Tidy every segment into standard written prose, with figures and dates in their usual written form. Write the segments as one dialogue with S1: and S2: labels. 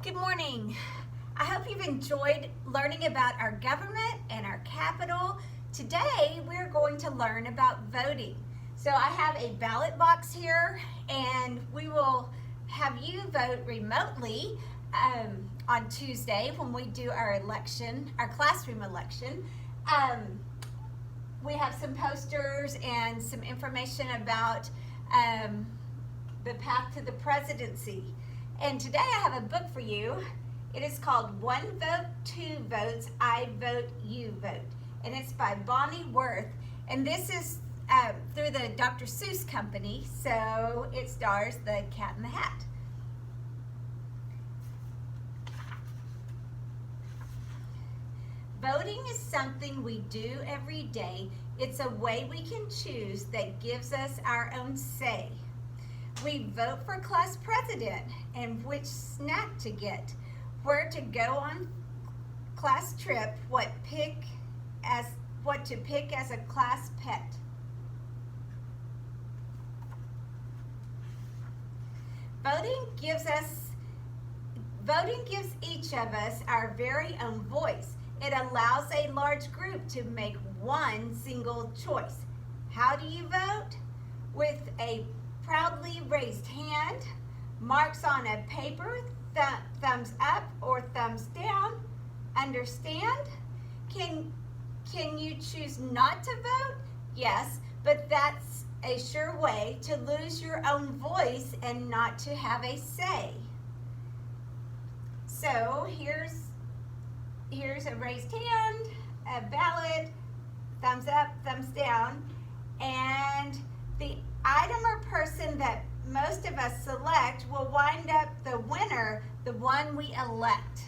S1: Good morning. I hope you've enjoyed learning about our government and our capital. Today we're going to learn about voting. So I have a ballot box here and we will have you vote remotely on Tuesday when we do our election, our classroom election. We have some posters and some information about the path to the presidency. And today I have a book for you. It is called One Vote, Two Votes, I Vote, You Vote. And it's by Bonnie Worth. And this is through the Dr. Seuss Company, so it stars the Cat in the Hat. Voting is something we do every day. It's a way we can choose that gives us our own say. We vote for class president and which snack to get, where to go on class trip, what to pick as a class pet. Voting gives each of us our very own voice. It allows a large group to make one single choice. How do you vote? With a proudly raised hand, marks on a paper, thumbs up or thumbs down. Understand? Can you choose not to vote? Yes, but that's a sure way to lose your own voice and not to have a say. So here's a raised hand, a ballot, thumbs up, thumbs down, and the item or person that most of us select will wind up the winner, the one we elect.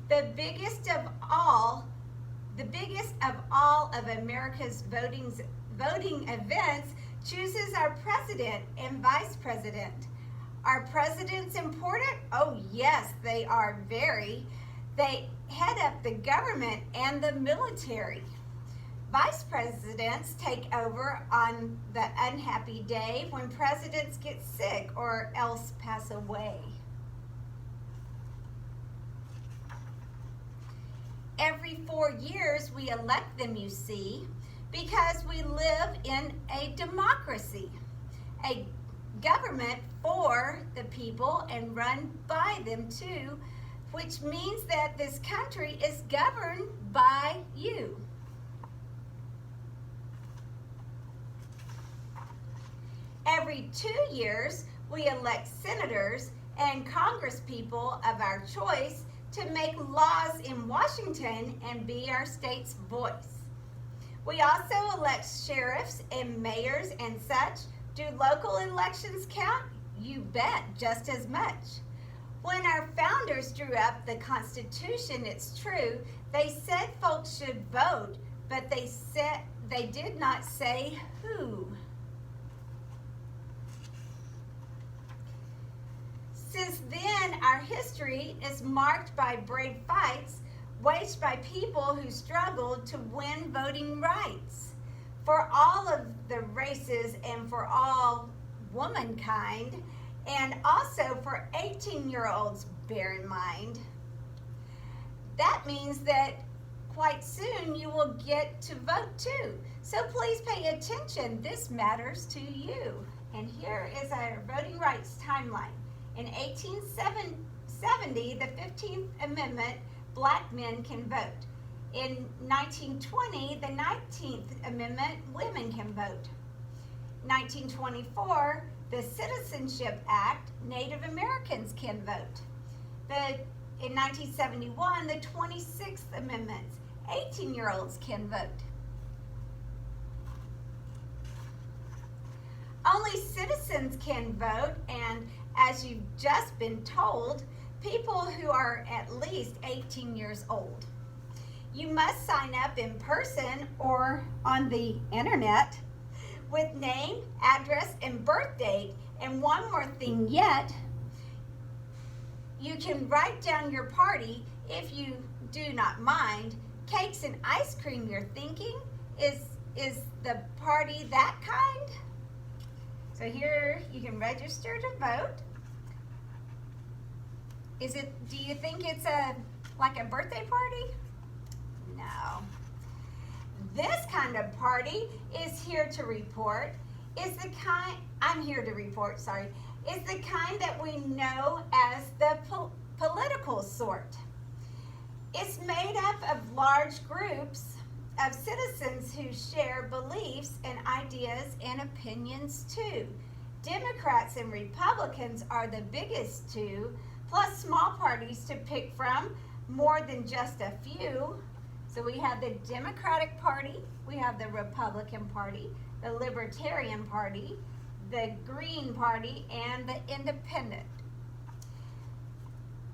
S1: The biggest of all of America's voting events chooses our president and vice president. Are presidents important? Oh yes, they are very. They head up the government and the military. Vice presidents take over on the unhappy day when presidents get sick or else pass away. Every 4 years we elect them, you see, because we live in a democracy, a government for the people and run by them too, which means that this country is governed by you. Every 2 years, we elect senators and congresspeople of our choice to make laws in Washington and be our state's voice. We also elect sheriffs and mayors and such. Do local elections count? You bet, just as much. When our founders drew up the Constitution, it's true, they said folks should vote, but they did not say who. Since then, our history is marked by brave fights waged by people who struggled to win voting rights for all of the races and for all womankind, and also for 18-year-olds, bear in mind. That means that quite soon you will get to vote too. So please pay attention. This matters to you. And here is our voting rights timeline. In 1870, the 15th Amendment, black men can vote. In 1920, the 19th Amendment, women can vote. 1924, the Citizenship Act, Native Americans can vote. In 1971, the 26th Amendment, 18-year-olds can vote. Only citizens can vote, and as you've just been told, people who are at least 18 years old. You must sign up in person or on the internet with name, address, and birth date. And one more thing yet, you can write down your party if you do not mind. Cakes and ice cream, you're thinking? Is the party that kind? So here you can register to vote. Do you think it's like a birthday party? No. This kind of party is here to report. I'm here to report, sorry, is the kind that we know as the political sort. It's made up of large groups of citizens who share beliefs and ideas and opinions too. Democrats and Republicans are the biggest two, plus small parties to pick from, more than just a few. So we have the Democratic Party, we have the Republican Party, the Libertarian Party, the Green Party, and the Independent.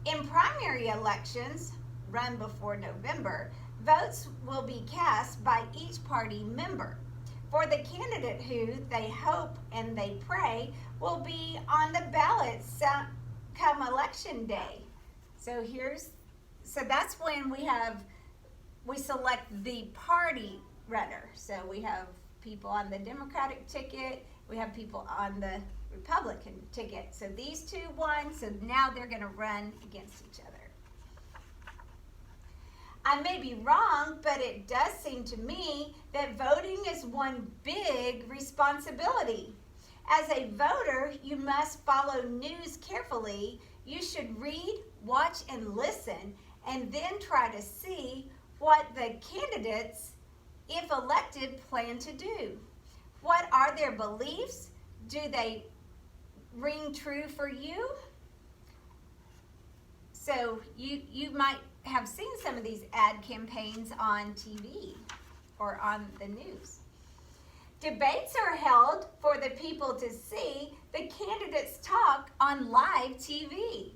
S1: In primary elections, run before November, votes will be cast by each party member for the candidate who they hope and they pray will be on the ballot come election day. So that's when we select the party runner. So we have people on the Democratic ticket, we have people on the Republican ticket. So these two won, so now they're going to run against each other. I may be wrong, but it does seem to me that voting is one big responsibility. As a voter, you must follow news carefully. You should read, watch, and listen, and then try to see what the candidates, if elected, plan to do. What are their beliefs? Do they ring true for you? So you might have seen some of these ad campaigns on TV or on the news. Debates are held for the people to see the candidates talk on live TV.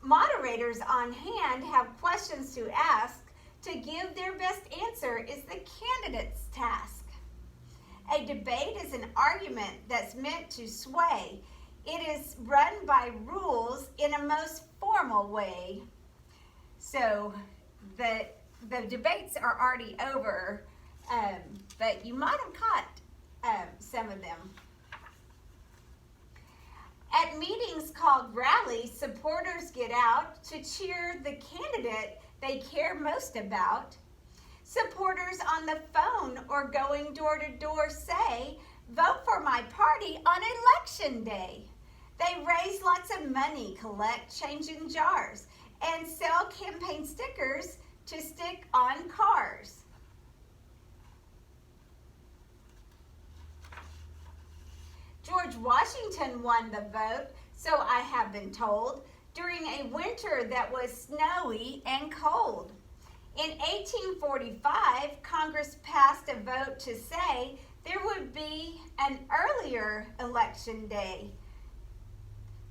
S1: Moderators on hand have questions to ask. To give their best answer is the candidate's task. A debate is an argument that's meant to sway. It is run by rules in a most formal way. So the debates are already over, but you might have caught some of them. At meetings called rallies, supporters get out to cheer the candidate they care most about. Supporters on the phone or going door to door say, "Vote for my party on election day." They raise lots of money, collect change in jars, and sell campaign stickers to stick on cars. George Washington won the vote, so I have been told, during a winter that was snowy and cold. In 1845, Congress passed a vote to say there would be an earlier election day.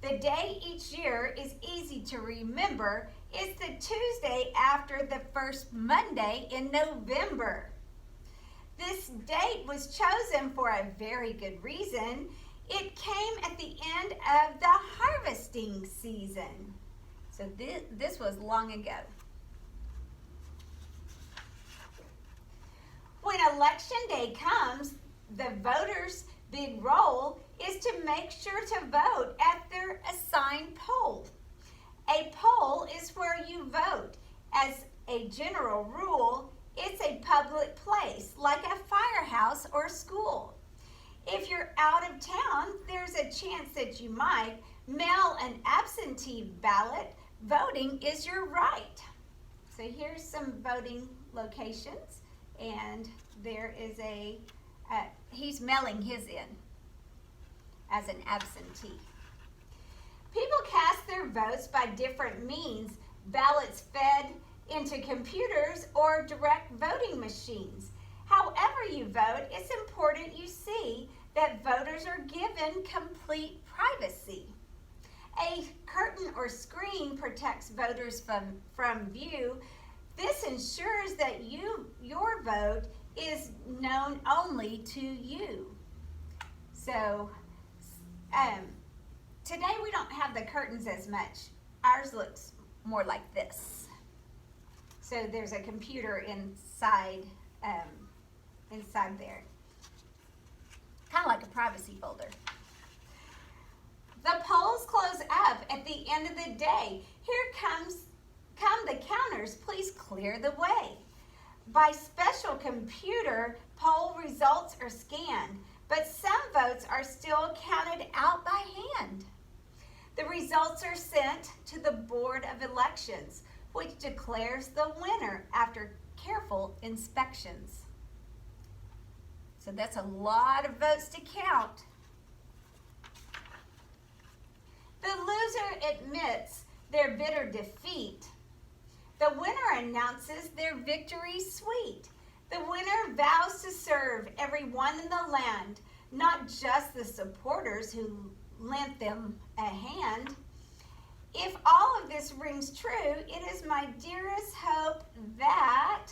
S1: The day each year is easy to remember. It's the Tuesday after the first Monday in November. This date was chosen for a very good reason. It came at the end of the harvesting season. So this was long ago. When election day comes, the voters' big role is to make sure to vote at their assigned poll. A poll is where you vote. As a general rule, it's a public place, like a firehouse or school. If you're out of town, there's a chance that you might mail an absentee ballot. Voting is your right. So here's some voting locations, and there is he's mailing his in as an absentee. People cast their votes by different means, ballots fed into computers or direct voting machines. However you vote, it's important you see that voters are given complete privacy. A curtain or screen protects voters from view. This ensures that your vote is known only to you. So today we don't have the curtains as much. Ours looks more like this. So there's a computer inside there. Kind of like a privacy folder. The polls close up at the end of the day. Here come the counters. Please clear the way. By special computer, poll results are scanned, but some votes are still counted out by hand. The results are sent to the Board of Elections, which declares the winner after careful inspections. So that's a lot of votes to count. The loser admits their bitter defeat. The winner announces their victory sweet. The winner vows to serve everyone in the land, not just the supporters who lent them a hand. If all of this rings true, it is my dearest hope that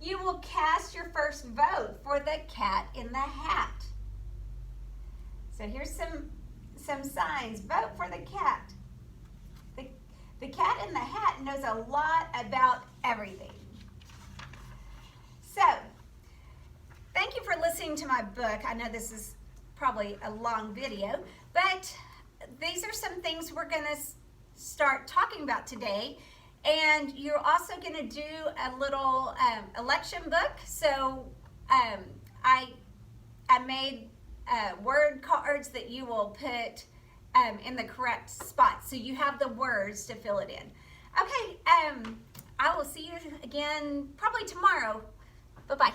S1: you will cast your first vote for the Cat in the Hat. So here's some signs. Vote for the cat. The Cat in the Hat knows a lot about everything. So, thank you for listening to my book. I know this is probably a long video, but these are some things we're going to start talking about today. And you're also going to do a little election book. So I made word cards that you will put in the correct spot, so you have the words to fill it in. Okay, I will see you again probably tomorrow. Bye-bye.